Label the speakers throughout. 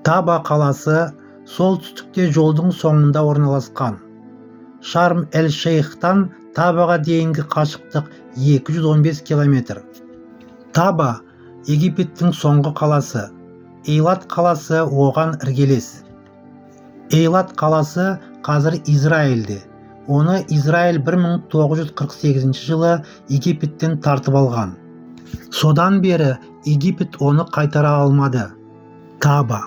Speaker 1: Таба қаласы солтүстікте жолдың соңында орналасқан. Шарм-эль-Шейхтан Табаға дейінгі қашықтық 215 км. Таба Египеттің соңғы қаласы. Эйлат қаласы оған іргелес. Эйлат қаласы қазір Израильде. Оны Израиль 1948 жылы Египеттен тартып алған. Содан бері Египет оны қайтара алмады. Таба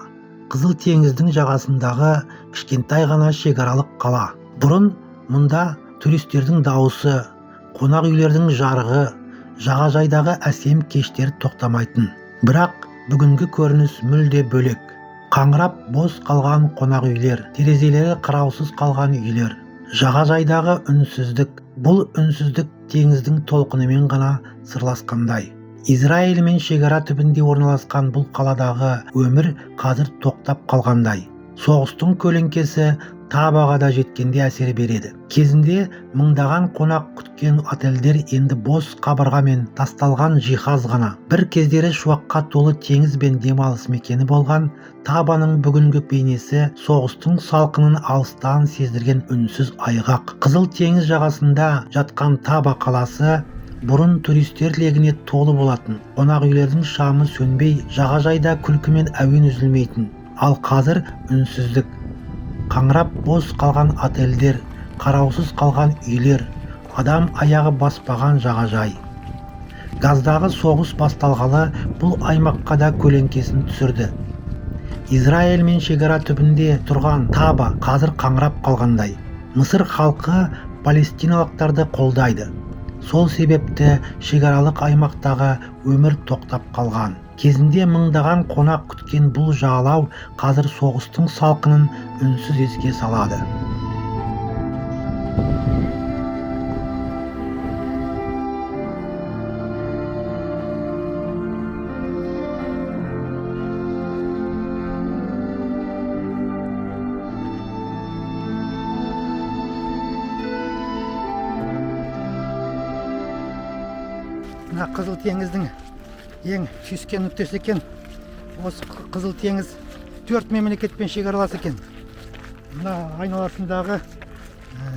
Speaker 1: Қызыл теңіздің жағасындағы кішкентай ғана шекаралық қала. Бұрын мұнда туристердің дауысы, қонақ үйлердің жарығы, жағажайдағы әсем кештер тоқтамайтын. Бірақ бүгінгі көрініс мүлде бөлек. Қаңырап бос қалған қонақ үйлер, терезелері қыраусыз қалған үйлер. Жағажайдағы үнсіздік. Бұл үнсіздік теңіздің толқынымен ғана сырласқандай. Израильмен шекара түбінде орналасқан бұл қаладағы өмір қазір тоқтап қалғандай. Соғыстың көлеңкесі Табаға да жеткенде әсер береді. Кезінде мыңдаған қонақ күткен отельдер енді бос қабырға мен тасталған жиһаз ғана. Бір кездері шуаққа толы теңіз бен демалыс мекені болған Табаның бүгінгі бейнесі соғыстың салқынын алыстан сездірген үнсіз айғақ. Қызыл теңіз жағасында жатқан Таба қаласы бұрын туристер легіне толы болатын. Қонақ үйлердің шамы сөнбей, жағажайда күлкі мен әуен үзілмейтін. Ал қазір үнсіздік. Қаңырап бос қалған отельдер, қараусыз қалған үйлер, адам аяғы баспаған жағажай. Газдағы соғыс басталғалы бұл аймаққа да көлеңкесін түсірді. Израиль мен шекара түбінде тұрған Таба қазір қаңырап қалғандай. Мысыр халқы палестиналықтарды қолдайды. Сол себепті шекаралық аймақтағы өмір тоқтап қалған. Кезінде мыңдаған қонақ күткен бұл жағалау қазір соғыстың салқынын үнсіз еске салады. Мына Қызыл теңіздің ең түйіскен нүктесі екен. Осы Қызыл теңіз 4 мемлекетпен шекаралас екен. Мына айналасындағы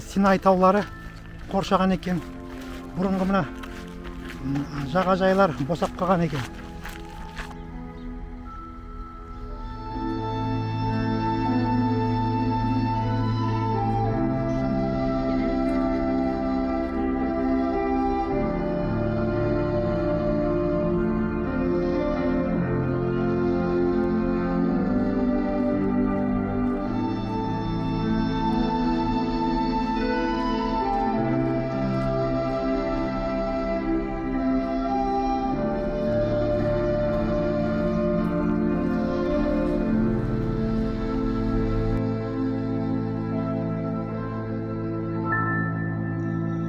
Speaker 1: Синай таулары қоршаған екен. Бұрынғы мына жағажайлар босап қалған екен.